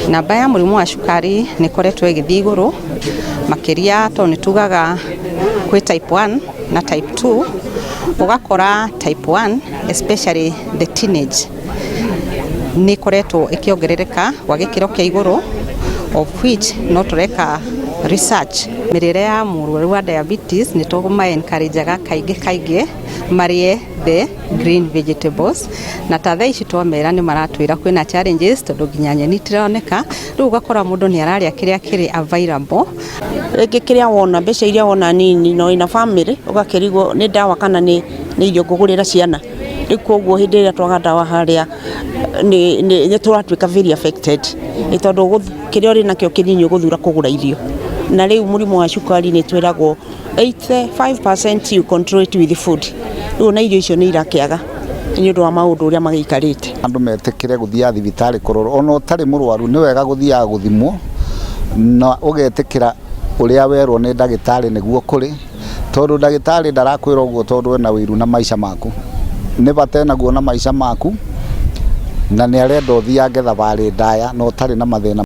Namba ya mũrimũ wa cukari nĩ koretwo ĩgĩthiĩ igũrũ makĩria to nĩ tugaga kwĩ type 1 na type 2 ũgakora type 1 especially the teenage nĩ koretwo ĩkĩongerereka kwa gĩkĩro kĩa igũrũ of which no tũreka research mĩrĩre ya mũrwaru wa diabetes nĩ tũma encourageaga kaingĩ marĩe the green vegetables na ta thaa ici twamera nĩ maratwĩra kwĩna challenges tondũ nginya nyeni tironeka rĩu ũgakora mũndũ nĩ ararĩa kĩrĩa kĩrĩ available rĩngĩ kĩrĩa wona mbeca iria wona nini no ina family ũgakĩrigwo nĩ ndawa kana nĩ irio ngũgũrĩra ciana rĩu koguo hĩndĩ ĩrĩa twaga ndawa harĩa nĩ tũratuĩka very affected nĩ tondũ kĩrĩa ũrĩ nakĩo kĩnini ũgũthura kũgũra irio na rĩu mũrimũ wa cukari nĩ twĩragwo 85% you control it with food rĩu na irio icio nĩ irakĩaga nĩ ũndũ wa maũndũ ũrĩa magĩikarĩte. Andũ metĩkĩre gũthiaga thibitarĩ kũrorwo ona ũtarĩ mũrwaru nĩ wega gũthiaga gũthimwo na ũgetĩkĩra ũrĩa werwo nĩ ndagĩtarĩ nĩguo kũrĩ tondũ ndagĩtarĩ ndarakwĩra ũguo tondũ ena wĩru na maica maku nĩ bata naguo na maica maku na nĩ arenda ũthiange thabarĩ ndaya na ũtarĩ na mathĩna.